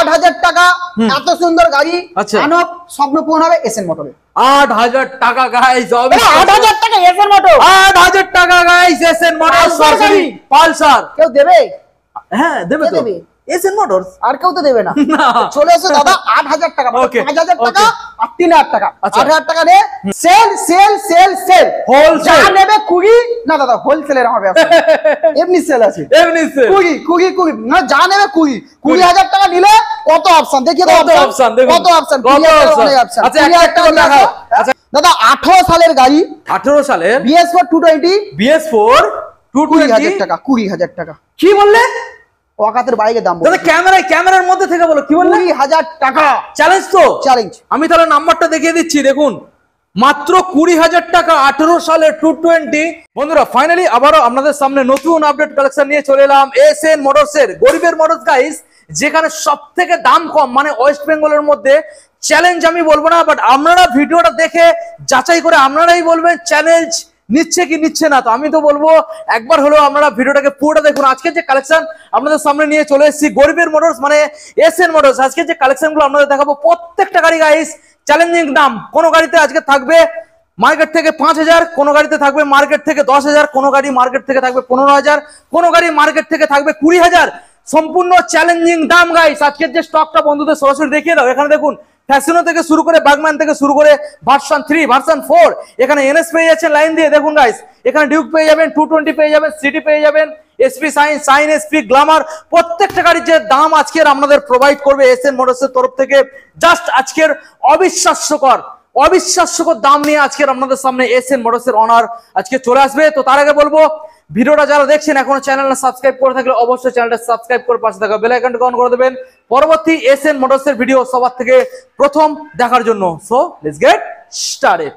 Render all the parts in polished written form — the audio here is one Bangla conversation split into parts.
8,000 টাকা এত সুন্দর গাড়ি আনব স্বপ্ন পূরণ হবে এসএন মোটরে। 8,000 টাকা গাইস, 8,000 টাকা এসএন মোটর, 8,000 টাকা গাইস এসএন মোটর সরাসরি পালসার। কেউ দেবে? হ্যাঁ দেবে তো, এসএন মোটরস আর কেউ তো দেবে না। চলে এসো দাদা 8,000 টাকা, 5,000 টাকা আর 3,000 টাকা, 8,000 টাকা নে sale sale sale sale wholesale. যা নেবে কুড়ি না দাদা, হোলসেলের আমার ব্যবসা এমনি সেল আছে, এমনি সেল কুড়ি না, যা নেবে 20,000 টাকা নিলে কত অপশন দেখিয়ে দাও, কত অপশন দেখো, কত অপশন, আচ্ছা একটা করে দেখাও। আচ্ছা দাদা 18 সালের গাড়ি, 18 সালের BS4 220, BS4 220,000 টাকা, 20,000 টাকা। কি বললে? ওয়াকাতের বাইকের দাম দাদা ক্যামেরার মধ্যে থেকে বলো, কি বললে? 20,000 টাকা চ্যালেঞ্জ তো, চ্যালেঞ্জ। আমি তাহলে নাম্বারটা দেখিয়ে দিচ্ছি, দেখুন মাত্র 20,000 টাকা 18 সালের 220। বন্ধুরা ফাইনালি আবারও আপনাদের সামনে নতুন আপডেট কালেকশন নিয়ে চলে এলাম এসএন মোটরসের গরিবের মোটরস গাইস, যেখানে সবথেকে দাম কম, মানে ওয়েস্ট বেঙ্গলের মধ্যে। চ্যালেঞ্জ আমি বলবো না, বাট আপনারা ভিডিওটা দেখে যাচাই করে আপনারাই বলবেন চ্যালেঞ্জ নিচ্ছে কি নিচ্ছে না। তো আমি তো বলবো একবার হলেও আপনারা ভিডিওটাকে পুরোটা দেখুন। আজকে যে কালেকশন আপনাদের সামনে নিয়ে চলে এসেছি গরিবের মোটরস মানে এসএন মোটরস, আজকে যে কালেকশনগুলো আপনাদের দেখাবো প্রত্যেকটা গাড়ি গাইস চ্যালেঞ্জিং দাম। কোন গাড়িতে আজকে থাকবে মার্কেট থেকে 5,000, কোন গাড়িতে থাকবে মার্কেট থেকে 10,000, কোন গাড়ি মার্কেট থেকে থাকবে 15,000, কোন গাড়ি মার্কেট থেকে থাকবে 20,000। সম্পূর্ণ চ্যালেঞ্জিং দাম গাইস। আজকের যে স্টকটা বন্ধুদের সরাসরি দেখিয়ে দাও। এখানে দেখুন ফ্যাশনো থেকে শুরু করে বাগম্যান থেকে শুরু করে ভার্সন 3 ভার্সন 4, এখানে এনএস পেয়ে যাচ্ছেন লাইন দিয়ে। দেখুন গাইস এখানে ডিউক পেয়ে যাবেন, 220 পেয়ে যাবেন, সিটি পেয়ে যাবেন, এসপি সাইন এসপি গ্ল্যামার। প্রত্যেকটা গাড়ির যে দাম আজকের আপনাদের প্রোভাইড করবে এসএন মোটরসের তরফ থেকে, জাস্ট আজকের অবিশ্বাস্যকর দাম নিয়ে আজকের আপনাদের সামনে এসএন মোটরসের অনার আজকে চলে আসবে। তো তার আগে বলবো ভিডিওটা যারা দেখছেন এখনো চ্যানেলটা সাবস্ক্রাইব করে থাকলে অবশ্যই চ্যানেলটা সাবস্ক্রাইব করে পাশে থাকা বেল আইকনটা অন করে দেবেন পরবর্তী এসএন মোটরসের ভিডিও সবার থেকে প্রথম দেখার জন্য। So let's get started.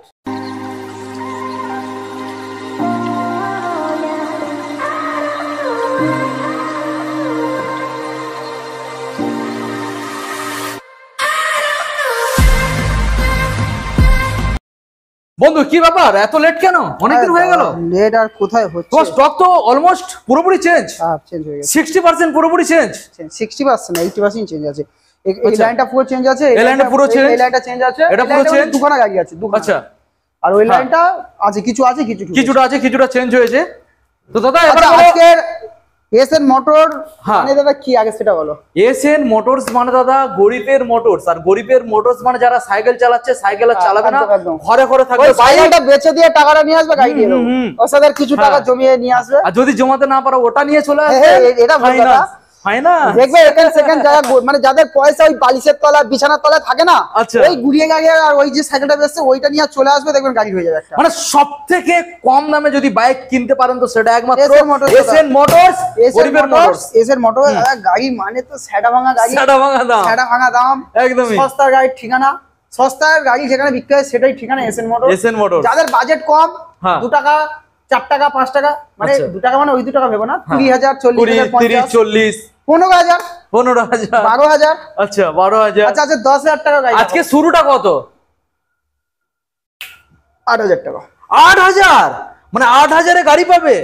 বন্ধু কি ব্যাপার, এত লেট কেন? অনেকদিন হয়ে গেল। লেট আর কোথায় হচ্ছে, তো স্টক তো অলমোস্ট পুরোপুরি চেঞ্জ, চেঞ্জ হয়ে গেছে 60% পুরোপুরি চেঞ্জ, 60% না 80% চেঞ্জ আছে। এই লাইনটা পুরো চেঞ্জ আছে, এই লাইনটা পুরো চেঞ্জ, এই লাইনটা চেঞ্জ আছে, এটা পুরো চেঞ্জ, দুখানা গাড়ি আছে দুখানা। আচ্ছা আর ওই লাইনটা আছে কিছুটা আছে কিছুটা চেঞ্জ হয়েছে। তো দাদা এবার আজকের এসএন মোটর মানে দাদা কি আগে সেটা বলো। এসএন মোটরস মানে দাদা গরিবের মোটরস, আর গরিবের মোটরস মানে যারা সাইকেল চালাচ্ছে সাইকেল আর চালাবে না, ঘরে ঘরে থাকবে, বাইকটা বেচে দিয়ে টাকাটা নিয়ে আসবে, গাড়ি দিয়ে দেবো, ওর সাথে কিছু টাকা জমিয়ে নিয়ে আসবে, আর যদি জমাতে না পারো ওটা নিয়ে চলে আসবে। এটা ভালো কথা। দেখবে সেকেন্ড যারা মানে যাদের পয়সা ওই বালিশের তলায় বিছানার তলায় থাকে না, ওই গুড়িয়ে গাড়ি আর ওই যে সাইকেলটা বেচছে ওইটা নিয়ে চলে আসবে, দেখবেন গাড়ি হয়ে যাবে একটা। মানে সবথেকে কম দামে যদি বাইক কিনতে পারেন তো সেটা একমাত্র এসএন মোটরস গরিবের মোটরস। এসএন মোটরস গাড়ি মানে তো সেটা ভাঙা গাড়ি, সেটা ভাঙা দাম, একদমই সস্তার গাড়ির ঠিকানা, সস্তার গাড়ি যেখানে বিক্রি হয় সেটাই ঠিকানা এসএন মোটরস। যাদের বাজেট কম 2 টাকা 4 টাকা 5 টাকা, মানে 2 টাকা মানে ওই 2 টাকা ভেবো না, 20,000 40,000 50 40 15,000 12,000 আচ্ছা 12,000 আচ্ছা 10,000 টাকা গাড়ি। আজকে শুরুটা কত? 8,000 টাকা। 8,000 মানে 8,000 এ গাড়ি পাবে?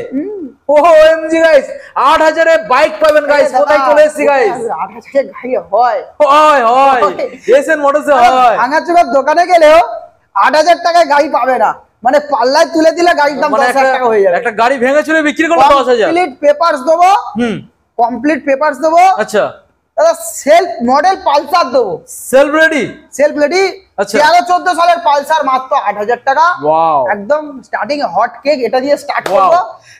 ওএমজি গাইস 8,000 এ বাইক পাবেন গাইস। কোথায় চলে এসেছি গাইস? 8,000 এ গাড়ি হয় এসএন মোটরসে হয়। ভাঙাচোরার দোকানে গেলেও 8,000 টাকায় গাড়ি পাবে না, মানে পাল্লায় তুলে দিলে গাড়ির দাম 10,000 টাকা হয়ে যাবে। একটা গাড়ি ভেঙে চুরে বিক্রি করলে 10,000। কমপ্লিট পেপারস দেবো, কমপ্লিট পেপারস দেবো। আচ্ছা দাদা সেলফ মডেল পালসার দেবো, সেলফ রেডি। আচ্ছা 13-14 সালের পালসার মাত্র 8,000 টাকা। ওয়াও একদম স্টার্টিং হট কেক, এটা দিয়ে স্টার্ট করব।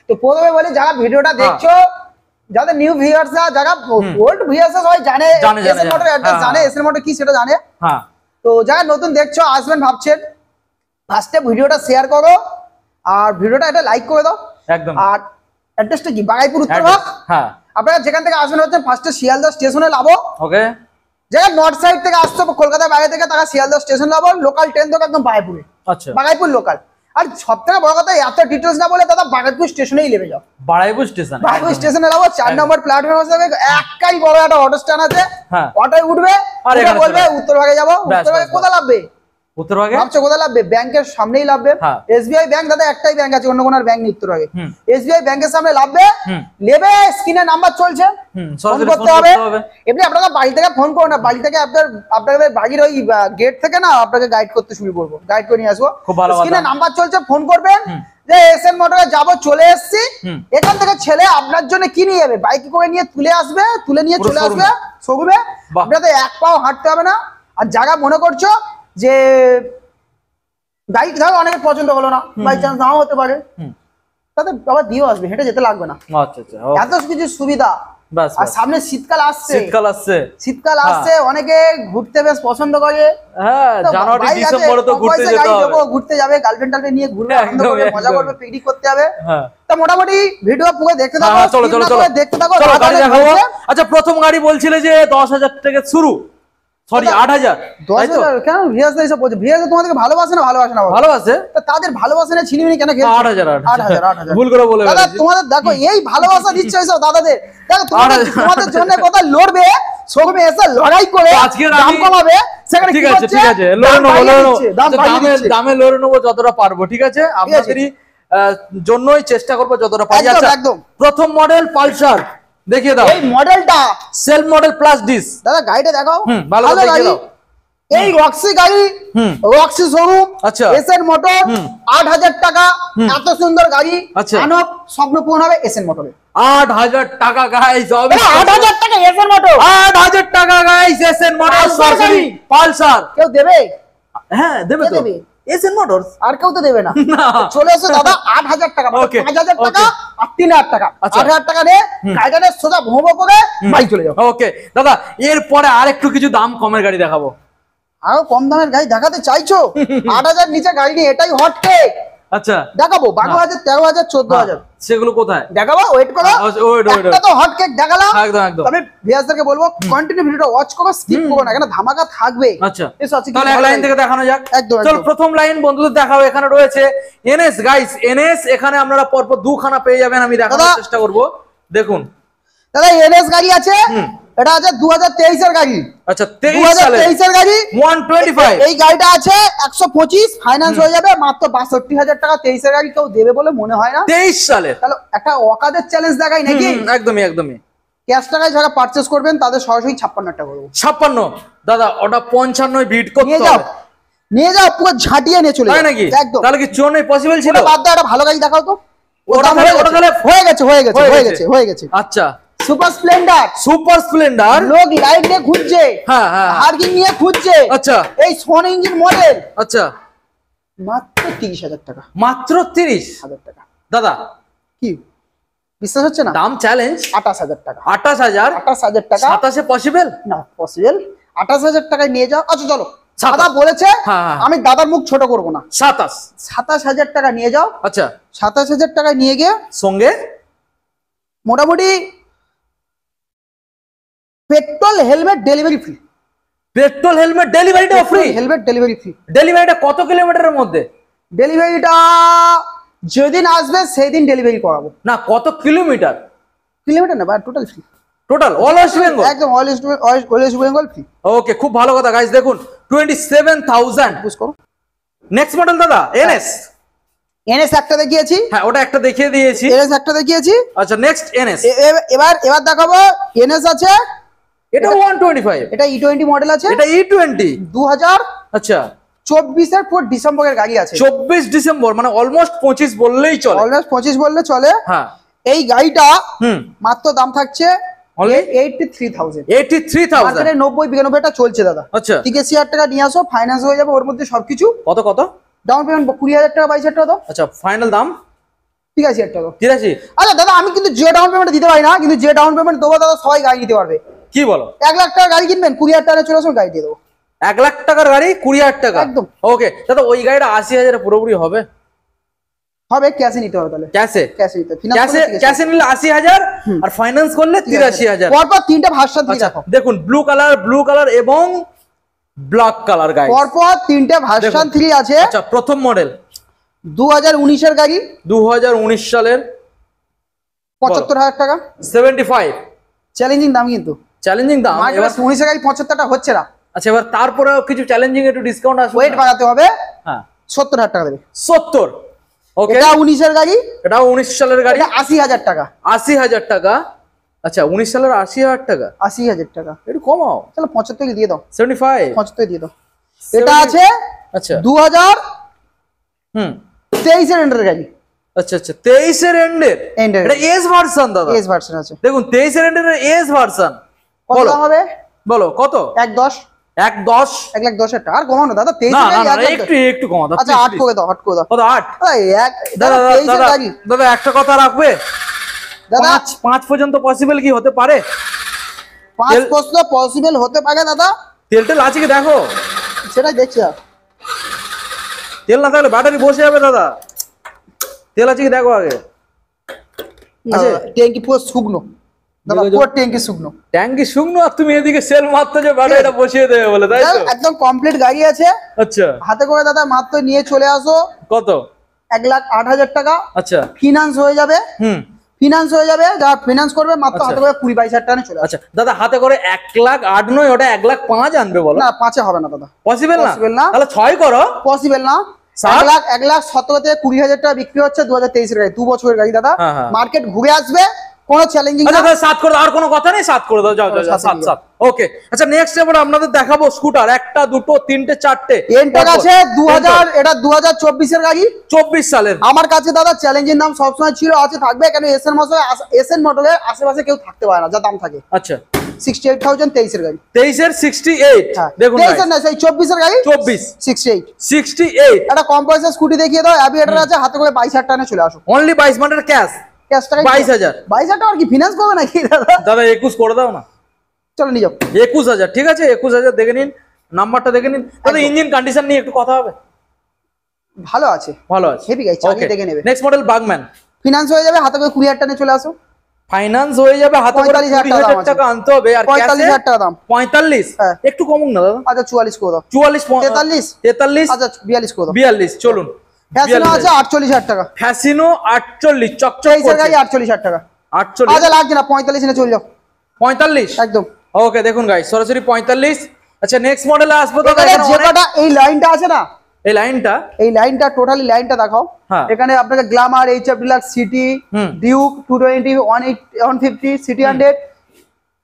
তো প্রথমে বলি যারা ভিডিওটা দেখছো, যাদের নিউ ভিউয়ার্স আছে, যারা ওল্ড ভিউয়ার্স সবাই জানে এসএন মোটর অ্যাড্রেস জানে, এসএন মোটর কি সেটা জানে। হ্যাঁ তো যারা নতুন দেখছো আসবেন ভাবছেন, ফার্স্টে ভিডিওটা শেয়ার করো আর ভিডিওটা একটা লাইক করে দাও একদম। আর অ্যাড্রেসটা কি বাগাইপুর উত্তরভাগ। হ্যাঁ আপনারা যেখান থেকে আসবেন হচ্ছে ফার্স্টে শিয়ালদা স্টেশনে নামো। ওকে যারা নর্থ সাইড থেকে আসছো কলকাতা বাইরে থেকে তারা শিয়ালদা স্টেশন নামো, লোকাল ট্রেন থেকে একদম বাগাইপুরে। আচ্ছা বাগাইপুর লোকাল। আর সবথেকে বড় কথা এত ডিটেইলস না বলে দাদা বাগাইপুর স্টেশনেই নেমে যাও। বাগাইপুর স্টেশনে নামো, 4 নম্বর প্ল্যাটফর্ম আছে, একটাই বড় একটা অটো স্ট্যান্ড আছে, অটোয় উঠবে আর বলবে উত্তরভাগে যাবো। উত্তরভাগে কোথায় নামবে? উত্তরভাগে ভাবছো কোথায় লাভবে? ব্যাংকের সামনেই লাভবে। হ্যাঁ। এসবিআই ব্যাংক দাদা একটাই ব্যাংক আছে, অন্য কোনো ব্যাংক নেই উত্তরভাগে। হুম। এসবিআই ব্যাংকের সামনে লাভবে, হুম। নেবে, স্ক্রিনে নাম্বার চলছে, ফোন সরাসরি করতে হবে। করতে হবে। এমনি আপনারা বাড়ি থেকে ফোন করুন না, বাড়ি থেকে আপনাদের বাড়ির ওই গেট থেকে না আপনাকে গাইড করতে শুরু করবো, গাইড করে নিয়ে আসবো। খুব ভালো কথা। স্ক্রিনে নাম্বার চলছে, ফোন করবেন যে এসএন মোটরে যাবো, চলে এসেছি। এখান থেকে ছেলে আপনার জন্য কি নিয়ে যাবে, বাইকে করে নিয়ে তুলে আসবে, তুলে নিয়ে পুরো চলে showroom-এ। আসবে শোরুমে। বাহ। আপনাদের এক পাও হাঁটতে হবে না। আর জায়গা মনে করছো যে গাড়ি ধরো অনেকের পছন্দ হলো না, বাই চান্স নাও হতে পারে, তাদের আবার দিয়েও আসবে, হেঁটে যেতে লাগবে না। আচ্ছা আচ্ছা, okay। এত কিছু সুবিধা। বাস আর সামনে শীতকাল আসছে, শীতকাল আসছে। শীতকাল আসছে, অনেকে ঘুরতে বেশ পছন্দ করে। হ্যাঁ, তো জানুয়ারি বাইক আছে, ডিসেম্বরে তো কম ঘুরতে পয়সায় যেতে গাড়ি হবে। দেবো, ঘুরতে যাবে, গার্লফ্রেন্ড টার্লফ্রেন্ড নিয়ে ঘুরবে, আনন্দ একদমই, করবে, মজা একদমই। করবে, পিকনিক করতে যাবে। হ্যাঁ। তো মোটামুটি ভিডিও পুরো দেখতে থাকো, হ্যাঁ, চলো skip চলো না চলো করে দেখতে থাকো। চলো, গাড়ি রাত দেখাবো। হয়েছে। আচ্ছা, প্রথম গাড়ি বলছিলে যে 10,000 থেকে শুরু, সরি 8,000। 10,000 কেন ভিয়াস এসব বলছে? ভিয়াস তোমাদেরকে ভালোবাসে না, ভালোবাসে না বলো? ভালোবাসে তা তাদের ভালোবাসা না ছিনিমিনি কেন খেলছো? 8,000 ভুল করে বলে দাদা ফেলেছি। তোমাদের দেখো এই ভালোবাসা দিচ্ছে এইসব দাদাদের, দেখো তোমাদের 8,000 তোমাদের জন্য কথা লড়বে, শোরুমে এসে লড়াই করে তো আজকের দাম আমি- কমাবে, সেখানে ঠিক কি আছে করছে? ঠিক আছে, দাম লড়ে নেবো বাড়িয়ে লড়ে নেবো। দিচ্ছে, দাম আচ্ছা, বাড়িয়ে দামে দিচ্ছে। দামে লড়ে নেবো যতটা পারবো, ঠিক আছে? আপনাদেরই জন্যই চেষ্টা করবো যতটা পারি। একদম, আচ্ছা, একদম। প্রথম মডেল পালসার দেখিয়ে দাও, এই মডেলটা সেলফ মডেল প্লাস ডিস। দাদা গাড়িটা দেখাও, ভালো করে দেখিয়ে গাড়ি। দাও। এই রক্সি গাড়ি, রক্সি শোরুম, আচ্ছা। এসএন মোটর, 8,000 টাকা, এত সুন্দর গাড়ি। আচ্ছা। মানব স্বপ্ন পূরণ হবে এসএন মোটরে। 8,000 টাকা গাইস, 8,000 টাকা এসএন মোটর, 8,000 টাকা গাইস, এসএন মোটরস পালসার গাড়ি। পালসার। কেউ দেবে? হ্যাঁ দেবে কে তো, দেবে? SN motors. আর কেউ তো দেবে না। না। চলে এসো দাদা, 8,000 টাকা, Okay, 5,000 টাকা okay। আর 3,000 টাকা। আচ্ছা। 8,000 টাকা নিয়ে গাড়িটা সোজা ভোঁ করে বাড়ি চলে যাও। ওকে দাদা, এরপরে আরেকটু কিছু দাম কমের গাড়ি দেখাবো। আরো কম দামের গাড়ি দেখাতে চাইছো? 8,000 নিচে গাড়ি নেই, এটাই হট কেক। আচ্ছা, দেখাবো 12,000, 13,000, 14,000 সেগুলো কোথায়? দেখাবো, ওয়েট করো। ওয়েট একটা তো হট কেক দেখালাম। একদম একদম। তবে ভিউয়ারদেরকে বলবো কন্টিনিউ ভিডিওটা ওয়াচ করো, স্কিপ করো না, এখানে ধামাকা থাকবে। আচ্ছা, এসো, আজকে তাহলে কিছু এক ভালো লাইন লাগবে। থেকে দেখানো যাক। একদম, চল, একদম। প্রথম লাইন বন্ধুদের দেখাও। এখানে রয়েছে এনএস গাইস, এনএস। এখানে আপনারা পরপর দুখানা পেয়ে যাবেন, আমি দেখানোর দাদা। চেষ্টা করব। দেখুন, দাদা এনএস গাড়ি আছে, এটা আছে 2023 এর গাড়ি। আচ্ছা 23 সালে 2023 এর গাড়ি, 125। এই গাড়িটা আছে 125, ফাইন্যান্স হয়ে যাবে মাত্র 62,000 টাকা। 23 এর গাড়ি কেউ দেবে বলে মনে হয় না। 23 সালে তাহলে একটা অকাদের চ্যালেঞ্জ দেখাই নাকি? একদমই একদমই। ক্যাশ টাকায় যারা পারচেজ করবেন তাদের সরাসরি 56 টাকা করবো। 56 দাদা, ওটা 55 বিট করতে নিয়ে যাও, হবে, নিয়ে যাও, পুরো ঝাঁটিয়ে নিয়ে চলে তাই যাও। নাকি? একদম। তাহলে কি 54 পসিবল ছিল? ওটা বাদ দাও, একটা ভালো গাড়ি দেখাও তো। ওটা তাহলে হয়ে গেছে। আচ্ছা, সুপার স্প্লেন্ডার, সুপার স্প্লেন্ডার। লোক লাইট নিয়ে খুঁজছে, হ্যাঁ হ্যাঁ, হার্কিং নিয়ে খুঁজছে। আচ্ছা এই সোন ইঞ্জিন মডেল আচ্ছা, মাত্র 30,000 টাকা। মাত্র 30,000 টাকা। দাদা, কি বিশ্বাস হচ্ছে না? দাম চ্যালেঞ্জ। 28,000 টাকা। 28,000 28,000 টাকা 27 এ পসিবল না, পসিবল। 28,000 টাকায় নিয়ে যাও। আচ্ছা চলো, 27 দাদা বলেছে, হ্যাঁ। আমি দাদার মুখ ছোট করব না। 27। 27,000 টাকা নিয়ে যাও। আচ্ছা, 27,000 টাকায় নিয়ে গিয়ে সঙ্গে মোটামুটি petrol helmet delivery free. Petrol helmet ডেলিভারিটা ফ্রি। Helmet delivery free. ডেলিভারিটা কত কিলোমিটারের মধ্যে? ডেলিভারিটা যেদিন আসবে সেই দিন ডেলিভারি করাবো। না, কত কিলোমিটার? কিলোমিটার না, total free. Total all West Bengal? একদম অল ওয়েস্ট বেঙ্গল ফ্রি। ওকে, খুব ভালো কথা গাইস। দেখুন 27,000। বুঝ করো। নেক্সট মডেল দাদা, এনএস। এনএস একটা দেখিয়েছি, হ্যাঁ, ওটা একটা দেখিয়ে দিয়েছি। এনএস একটা দেখিয়েছি। আচ্ছা, নেক্সট এনএস। এবার দেখাবো এনএস আছে, এটা 125। এটা E20 মডেল আছে, এটা E20। 2024 আচ্ছা, এর 4 ডিসেম্বরের গাড়ি আছে। 24 ডিসেম্বর, মানে অলমোস্ট 25 বললেই চলে। অলমোস্ট 25 বললে চলে। হ্যাঁ, এই গাড়িটা হুম, মাত্র দাম থাকছে Only? 83,000। 83,000। মার্কেটে 90-92 টাকা চলছে দাদা। আচ্ছা, 83,000 টাকা নিয়ে আসো, ফাইন্যান্স হয়ে যাবে ওর মধ্যে সবকিছু। কত কত? ডাউন পেমেন্ট 20,000 টাকা, 22,000 টাকা দাও, আচ্ছা, ফাইনাল দাম 83,000 টাকা। 83। আচ্ছা দাদা, আমি কিন্তু যে ডাউন পেমেন্ট দিতে পারি না, কিন্তু যে ডাউন পেমেন্ট দেবো দাদা সবাই গাড়ি নিতে পারবে। কি বলো? 1 লাখ টাকা গাড়ি কিনবেন, 20,000 টাকা চলে আসুন, গাড়ি দিয়ে দেবো। 1 লাখ টাকার গাড়ি 20,000 টাকা? একদম। ওকে দাদা, ওই গাড়িটা 80,000 পুরোপুরি হবে? হবে, ক্যাশে নিতে হবে তাহলে। ক্যাশে? ক্যাশে নিতে, ক্যাশে নিলে 80,000 আর ফাইন্যান্স করলে 83,000। পরপর 3টে ভার্সন দিয়ে আচ্ছা, রাখো। দেখুন ব্লু কালার এবং ব্ল্যাক কালার গাড়ি। পরপর 3টে ভার্সন 3 আছে। আচ্ছা, প্রথম মডেল 2019 এর গাড়ি, 2019 সালের, 75,000 টাকা। 75। চ্যালেঞ্জিং দাম কিন্তু। চ্যালেঞ্জিং দাম। মার্কেটে 19 এর গাড়ি 75 টাকা হচ্ছে না। আচ্ছা, এবার তারপরেও কিছু চ্যালেঞ্জিং একটু ডিসকাউন্ট আসবে। ওয়েট বাড়াতে হবে। হ্যাঁ, 70,000 টাকা দেবে। 70। ওকে, এটা 19 এর গাড়ি, এটাও 19 সালের গাড়ি। এটা 80,000 টাকা। 80,000 টাকা। আচ্ছা, 19 সালের 80,000 টাকা, 80,000 টাকা। একটু কমাও। চলো 75 দিয়ে দাও। 75। 75 দিয়ে দাও। এটা আছে আচ্ছা 2023 এর এন্ডের গাড়ি। আচ্ছা আচ্ছা, 23 এর এন্ডের। এটা এস ভার্সন দাদা। এস ভার্সন আছে। দেখুন 23 এর এন্ডের এস ভার্সন। কত দাম হবে? বলো কত? 1.10। 1.10। 1,10,000 টাকা। আর কমানো দাদা, 23 না এর না গাড়ি। একটু একটু কমাও দাদা। আচ্ছা 8 করে দাও, 8 করে দাও। কত? 8? দাদা 23 এর গাড়ি। দাদা একটা কথা রাখবে দাদা, 5 পর্যন্ত পসিবল কি হতে পারে? 5 পর্যন্ত পসিবল হতে পারে দাদা। তেল আছে কি দেখো? সেটাই দেখছি। তেল না থাকলে ব্যাটারি বসে যাবে দাদা। তেল আছে কি দেখো আগে। আছে, ট্যাঙ্কি পুরো শুকনো দাদা, পুরো ট্যাঙ্কি শুকনো। ট্যাঙ্কি শুকনো, আর তুমি এদিকে সেল মারতে যে ব্যাটারিটা বসিয়ে দেবে বলে, তাই তো? একদম কমপ্লিট গাড়ি আছে। আচ্ছা, হাতে করে দাদা মাত্র নিয়ে চলে আসো। কত? 1,08,000 টাকা। আচ্ছা, ফিনান্স হয়ে যাবে। ফিনান্স হয়ে যাবে, যারা ফিনান্স করবে মাত্র হাতে করে 20-22,000 টাকা চলে আসে। আচ্ছা দাদা, হাতে করে 1,08,000 নয়, ওটা 1,05,000 আনবে বলো? না, 5 হবে না দাদা, পসিবল না। তাহলে 6 করো। পসিবল না। 1,17,000 থেকে 20,000 টাকা বিক্রি হচ্ছে 2023 এর গাড়ি, 2 বছরের গাড়ি দাদা। মার্কেট ঘুরে আসবে, কোনো চ্যালেঞ্জিং না। আচ্ছা 7 করে দাও, আর কোনো কথা নেই, 7 করে দাও। যাও 7। ওকে, আচ্ছা নেক্সট এবার আপনাদের দেখাবো স্কুটার। 1টা 2টো 3টে 4টে। এন্টার আছে 2000, এটা 2024 এর গাড়ি। 24 সালের। আমার কাছে দাদা চ্যালেঞ্জিং দাম সবসময় ছিল, আছে, থাকবে। কেন এসএন মডেলের আশেপাশে কেউ থাকতে পারে না যা দাম থাকে। আচ্ছা 68,000 23 এর গাড়ি। 23 এর 68। দেখুন 23 এর না, সেই 24 এর গাড়ি। 68 68। এটা কম পয়সা স্কুটি দেখিয়ে দাও, অ্যাভিয়েটর আছে, হাতে করে 22,000 টাকা চলে আসো। অনলি 22 মানের ক্যাশ। 22,000। 22,000 টাকা আর কি ফিনান্স করবে নাকি দাদা? দাদা 21 করে দাও না। চলো নিয়ে যাও। 21,000 ঠিক আছে, 21,000 দেখে নিন, নাম্বারটা দেখে নিন। দাদা ইঞ্জিন কন্ডিশন নিয়ে একটু কথা হবে। ভালো আছে, ভালো আছে, হেভি গাড়ি, চালিয়ে দেখে নেবে। Next model Burgman. ফিনান্স হয়ে যাবে, হাতে করে 20,000 টাকা চলে আসো। ফাইনান্স হয়ে যাবে, হাতে করে 20,000 টাকা আনতে হবে। আর 45,000 টাকা দাম। 45? একটু কমুন না দাদা। আচ্ছা 44 করে দাও। 44 43। আচ্ছা 42 করে দাও। 42 চলুন। ফ্যাসিনো আছে 48,000 টাকা। ফ্যাসিনো 48 চকচক করছে গাড়ি 48,000 টাকা। 48? আচ্ছা লাগছে না, 45 এনে চলে যাও। 45 একদম। ওকে, দেখুন গাইস সরাসরি 45। আচ্ছা নেক্সট মডেলে আসবো তো। যেটা এই লাইনটা আছে না, এই লাইনটা টোটালি লাইনটা দেখাও। এখানে আপনাকে Glamour, HF deluxe, city, Duke 220, 150, city 100,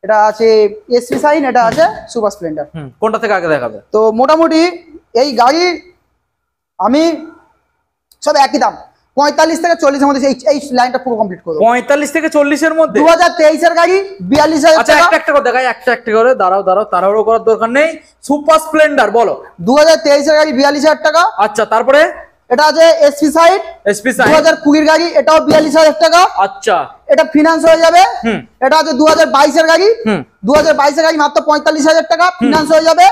এটা আছে এসপি সাইন, এটা আছে সুপার স্প্লেন্ডার। কোনটা থেকে আগে দেখাবে? তো মোটামুটি এই গাড়ি আমি সব একই দাম, 45 থেকে 40 এর মধ্যে এই লাইনটা পুরো কমপ্লিট করব। 45 থেকে 40 এর মধ্যে 2023 এর গাড়ি 42,000 টাকা। আচ্ছা একটা করে দেখাই, একটা করে দাঁড়াও তাড়াহুড়ো করার দরকার নেই। সুপার স্প্লেন্ডার বলো। 2023 এর গাড়ি 42,000 টাকা। আচ্ছা তারপরে এটা আছে এসপি সাইড 2020 এর গাড়ি, এটাও 42,000 টাকা। আচ্ছা এটা ফিনান্স হয়ে যাবে। এটা আছে 2022 এর গাড়ি। 2022 এর গাড়ি মাত্র 45,000 টাকা ফিনান্স হয়ে যাবে।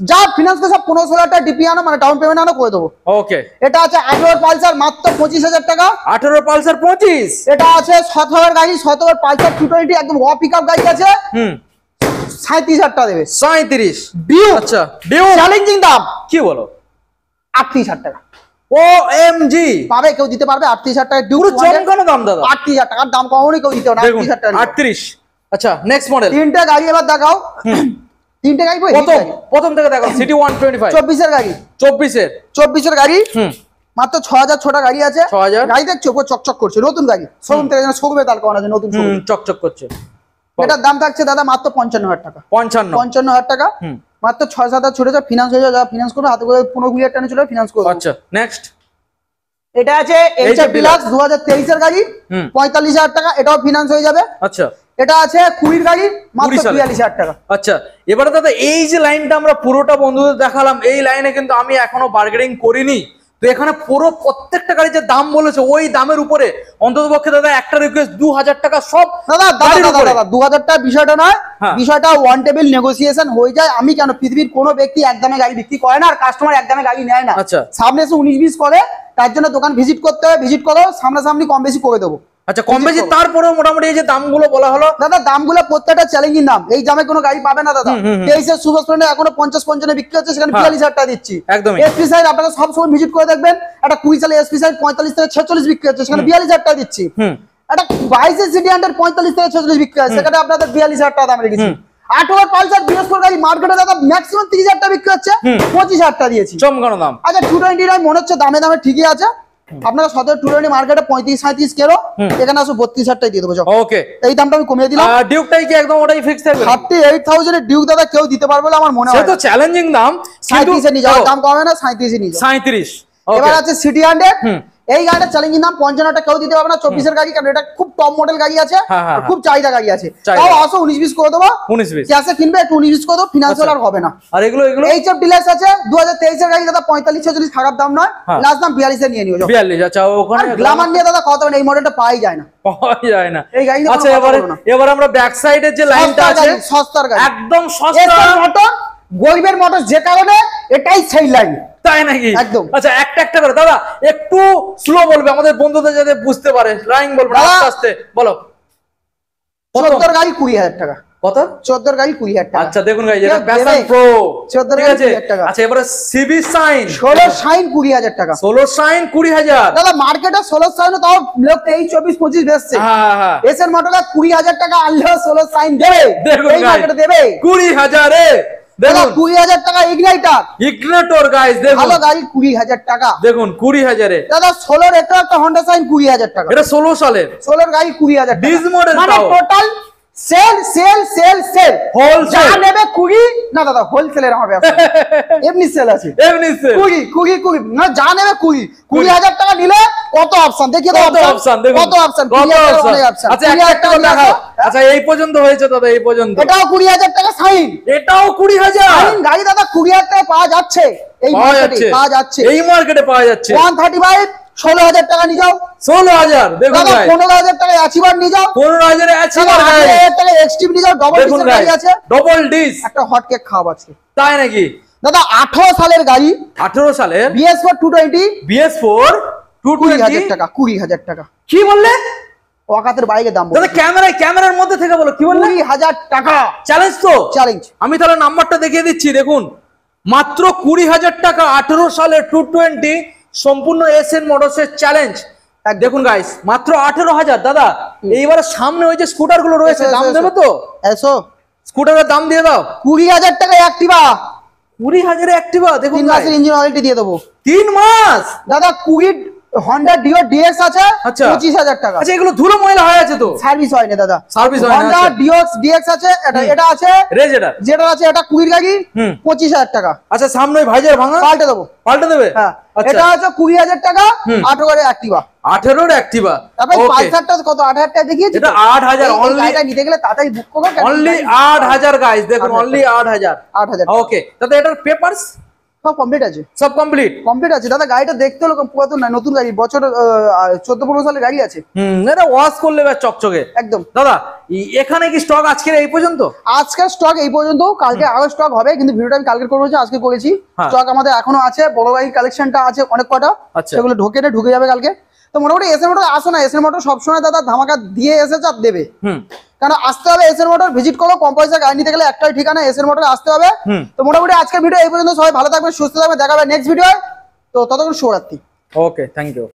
যা ফিনান্স করে সব 15-16 টাকা ডিপি আনো, মানে ডাউন পেমেন্ট আনো করে দেবো। ওকে, এটা আছে 18 পালসার মাত্র 25,000 টাকা। 18 পালসার 25। এটা আছে 17 এর গাড়ি, 17 পালসার 220 একদম র পিকআপ গাড়ি আছে। 37,000 টাকা দেবে। 37 ডিউ। আচ্ছা ডিউ চ্যালেঞ্জিং দাম কি বলো? 38,000 টাকা। ওএমজি পাবে, কেউ দিতে পারবে 38,000 টাকা ডিউ? চমকানো দাম দাদা। 38,000 টাকার দাম কখনোই কেউ দিতে পারবে না। 38,000 টাকা 38। আচ্ছা নেক্সট মডেল। তিনটা গাড়ি এবার দেখাও। তিনটে গাড়ি প্রথম থেকে দেখো। সিটি 125 24 এর গাড়ি। 24 এর গাড়ি মাত্র 6,000 ছোটা গাড়ি আছে। 6,000 গাড়ি দেখছো পুরো চকচক করছে, নতুন গাড়ি শোরুম থেকে যেন শোরুমে তাল করা আছে, নতুন শোরুম চকচক করছে। এটার দাম থাকছে দাদা মাত্র 55,000 টাকা। 55,000 টাকা মাত্র। 6-7 ছোট ছোট ফিনান্স হয়ে যাবে, ফিনান্স করবে হাতে করে 15,000 টাকা চলে ফিনান্স করবে। আচ্ছা নেক্সট এটা আছে এইচএফ ডিলাক্স 2023 এর গাড়ি 45,000 টাকা, এটাও ফিনান্স হয়ে যাবে। আচ্ছা এটা আছে 20 এর গাড়ি মাত্র 42,000 টাকা। আচ্ছা এবারে দাদা এই যে লাইনটা আমরা পুরোটা বন্ধুদের দেখালাম, এই লাইনে কিন্তু আমি এখনো বার্গেনিং করিনি। তো এখানে পুরো প্রত্যেকটা গাড়ি যে দাম বলেছে ওই দামের উপরে অন্ততপক্ষে দাদা একটা রিকোয়েস্ট 2,000 টাকা সব। দাদা 2,000 টাকা বিষয়টা নয়, বিষয়টা ওয়ান টেবিল নেগোসিয়েশন হয়ে যায়। আমি কেন, পৃথিবীর কোনো ব্যক্তি একদমে গাড়ি বিক্রি করে না, আর কাস্টমার একদমে গাড়ি নেয় না। আচ্ছা সামনে এসে 19-20 করে, তার জন্য দোকান ভিজিট করতে হবে, ভিজিট করো, সামনাসামনি কম বেশি করে দেবো। আচ্ছা কম বেশি তারপরেও মোটামুটি এই যে দামগুলো বলা হলো দাদা, দামগুলো প্রত্যেকটা চ্যালেঞ্জিং দাম। এই দামে কোনো গাড়ি পাবে না দাদা। 23 সুপার স্প্লেন্ডার এখনো 50-55 বিক্রি হচ্ছে, সেখানে 42,000 টাকা দিচ্ছি। একদম এসপি সাইড আপনারা সব সময় ভিজিট করে দেখবেন, একটা 20 সালে এসপি সাইড 45 থেকে 46 বিক্রি হচ্ছে, সেখানে 42,000 টাকা দিচ্ছি। একটা 22 সিটি 100 45 থেকে 46 বিক্রি হয়, সেখানে আপনাদের 42,000 টাকা দাম রেখেছি। 18 পালসার বৃহস্পতি গাড়ি মার্কেটে দাদা ম্যাক্সিমাম 30,000 টাকা বিক্রি হচ্ছে, 25,000 টাকা দিয়েছি চমকানো দাম। আচ্ছা 220 মনে হচ্ছে দামে দামে ঠিকই আছে, আপনারা 17 220 মার্কেটে 35-37 কেরো, এখানে আসো 32,000 টাকা দিয়ে দেবো। ওকে, এই দামটা আমি কমিয়ে দিলাম। ডিউকটাই কি একদম ওটাই ফিক্স থাকবে? 38,000 এর ডিউক দাদা কেউ দিতে পারবে না আমার মনে হয়। সে তো চ্যালেঞ্জিং দাম, 37 এ নিয়ে যাও, দাম কমে না, 37 এ নিয়ে যাও। 37। এবার আছে সিটি 100, এই গাড়িটা চ্যালেঞ্জিং দাম 55 টাকা কেউ দিতে পারবে না, 24 এর গাড়ি, কারণ এটা খুব টপ মডেল গাড়ি আছে, আর খুব চাহিদা গাড়ি আছে। তাও আসো 19-20 করে দেবো, 19-20 ক্যাশে কিনবে একটু 19-20 করে দেবো, ফিনান্সিয়াল আর হবে না। আর এগুলো এইচএফ ডিলাক্স আছে 2023 এর গাড়ি দাদা, 45-46 খারাপ দাম নয়, লাস্ট দাম 42 এ নিয়ে নিও। 42। আচ্ছা, ওখানে গ্ল্যামার নিয়ে দাদা কথা বলেন, এই মডেলটা পাই যায় না, পাওয়া যায় না এই গাড়ি। আচ্ছা, এবার আমরা ব্যাক সাইডের যে লাইনটা আছে, সস্তার গাড়ি, একদম সস্তা মোটর, গরিবের মোটর, যে কারণে এটাই সেই লাইন। তাই নাকি? একদম। আচ্ছা, একটা করে দাদা একটু স্লো বলবে, আমাদের বন্ধুদের যাতে বুঝতে পারে, লাইন বলবে আস্তে আস্তে বলো। 14 গাড়ি 20,000 টাকা। কত? 14 গাড়ি 20,000 টাকা। আচ্ছা দেখুন গাইস, এটা প্যাশন প্রো 14 ঠিক আছে। 20,000 টাকা। আচ্ছা, এবারে সিবি সাইন 16 শাইন 20,000 টাকা। 16 সাইন 20,000। দাদা মার্কেটে 16 শাইন তাও লোক 23 24 25 বেচছে। হ্যাঁ হ্যাঁ, এসএন মোটরটা 20,000 টাকা আনলেও 16 শাইন দেবে, দেখুন এই মার্কেটে দেবে 20,000 এ। দাদা দেখুন 20,000 টাকা ইগনাইটার, ইগনিটর গাইস, দেখুন ভালো গাড়ি 20,000 টাকা। দেখুন 20,000 এ দাদা 16 এর একটা হোন্ডা শাইন 20,000 টাকা। এটা 16 সালের 16 গাড়ি 20,000 টাকা। ডিজ মডেল, মানে তাও total sale sale sale sale wholesale. যা নেবে 20 না দাদা, হোলসেলের আমার ব্যবসা এমনি সেল আছে, এমনি সেল 20 না, যা নেবে 20,000 টাকা নিলে কত অপশন দেখিয়ে দাও, কত অপশন দেখুন, কত অপশন, কত 20,000 অপশন। অনেক অপশন। আচ্ছা, একটা করে দেখাও। আচ্ছা, এই পর্যন্ত হয়েছে দাদা, এই পর্যন্ত এটাও 20,000 টাকা সাইন, এটাও 20,000 সাইন গাড়ি দাদা 20,000 টাকা পাওয়া যাচ্ছে, এই মার্কেটে পাওয়া যাচ্ছে, এই মার্কেটে পাওয়া যাচ্ছে। 135 16,000 টাকা নিয়ে যাও, 16,000 দেখুন দাদা গাইস, 15,000 টাকা অ্যাচিভার নিয়ে যাও, 15,000 এ আছে গাইস, 8,000 টাকা এক্সট্রিম নিয়ে যাও, ডবল দেখুন ডিসের গাড়ি গাইস, আছে, ডবল ডিস। একটা হট কেক খাওয়া আছে তাই নাকি? দাদা 18 সালের গাড়ি, 18 সালের BS4 220 BS4 20,000 220 টাকা, 20,000 টাকা। কি বললে ওয়াকাতের বাইকের দাম দাদা? ক্যামেরার মধ্যে থেকে বলো, কি বললে? 20,000 টাকা চ্যালেঞ্জ তো চ্যালেঞ্জ। আমি তাহলে নাম্বারটা দেখিয়ে দিচ্ছি, দেখুন মাত্র 20,000 টাকা 18 সালের 220 সম্পূর্ণ এসএন মোটরসের চ্যালেঞ্জ। দেখুন গাইস, মাত্র 18,000 দাদা। এইবারে সামনে ওই যে স্কুটার গুলো রয়েছে, দাম দেবে তো? এসো স্কুটারের দাম দিয়ে দাও। 20,000 টাকা অ্যাক্টিভা, 20,000 এ অ্যাক্টিভা, দেখুন 3 মাসের ইঞ্জিন ওয়ারেন্টি দিয়ে দেবো 3 মাস। দাদা। 20 হন্ডা ডিও ডিএক্স আছে, আচ্ছা 25,000 টাকা। আচ্ছা, এগুলো ধুলো ময়লা হয়ে আছে তো? সার্ভিস হয় না দাদা, সার্ভিস হয় না। হন্ডা ডিএক্স আছে, এটা আছে রেজেটার, যেটা আছে এটা 20 গাড়ি 25,000 টাকা। আচ্ছা, সামনে ওই ভাইজার ভাঙা পাল্টে দেবো, পাল্টে দেবে। হ্যাঁ আচ্ছা, এটা আছে 20,000 টাকা, 18 গাড়ি অ্যাক্টিভা। 18 এর অ্যাক্টিভা। তারপর ওকে, পালসারটা কত 8,000 টাকা দেখিয়েছি, এটা 8,000 এই অনলি। গাড়িটা নিতে গেলে তাড়াতাড়ি বুক করো, অনলি 8,000 গাইস, দেখুন 8,000 অনলি 8,000। 8,000 ওকে দাদা, এটার পেপারস সব কমপ্লিট আছে, সব কমপ্লিট কমপ্লিট আছে দাদা। গাড়িটা দেখতে হলো পুরাতন না, নতুন গাড়ি, বছর 14-15 সালের গাড়ি আছে, এটা ওয়াশ করলে বেশ চকচকে একদম। দাদা এখানে কি স্টক আজকের এই পর্যন্ত? আজকের স্টক এই পর্যন্ত, কালকে আরো স্টক হবে, কিন্তু ভিডিওটা আমি কালকে করবো, আজকে করেছি। স্টক আমাদের এখনো আছে, বড় গাড়ির কালেকশনটা আছে অনেক কটা, সেগুলো ঢুকে যাবে কালকে। তো মোটামুটি এসএন মোটর আসো না, এসএন মোটর সবসময় দাদা ধামাকা দিয়ে এসেছে আর দেবে, কারণ আসতে হবে এসএন মোটর, ভিজিট করো, কম পয়সা গাড়ি নিতে গেলে একটাই ঠিকানা, এসএন মোটর আসতে হবে। তো মোটামুটি আজকের ভিডিও এই পর্যন্ত, সবাই ভালো থাকবে, সুস্থ থাকবে, দেখা হবে নেক্সট ভিডিও। তো ততক্ষণ শুভরাত্রি। ওকে, থ্যাংক ইউ।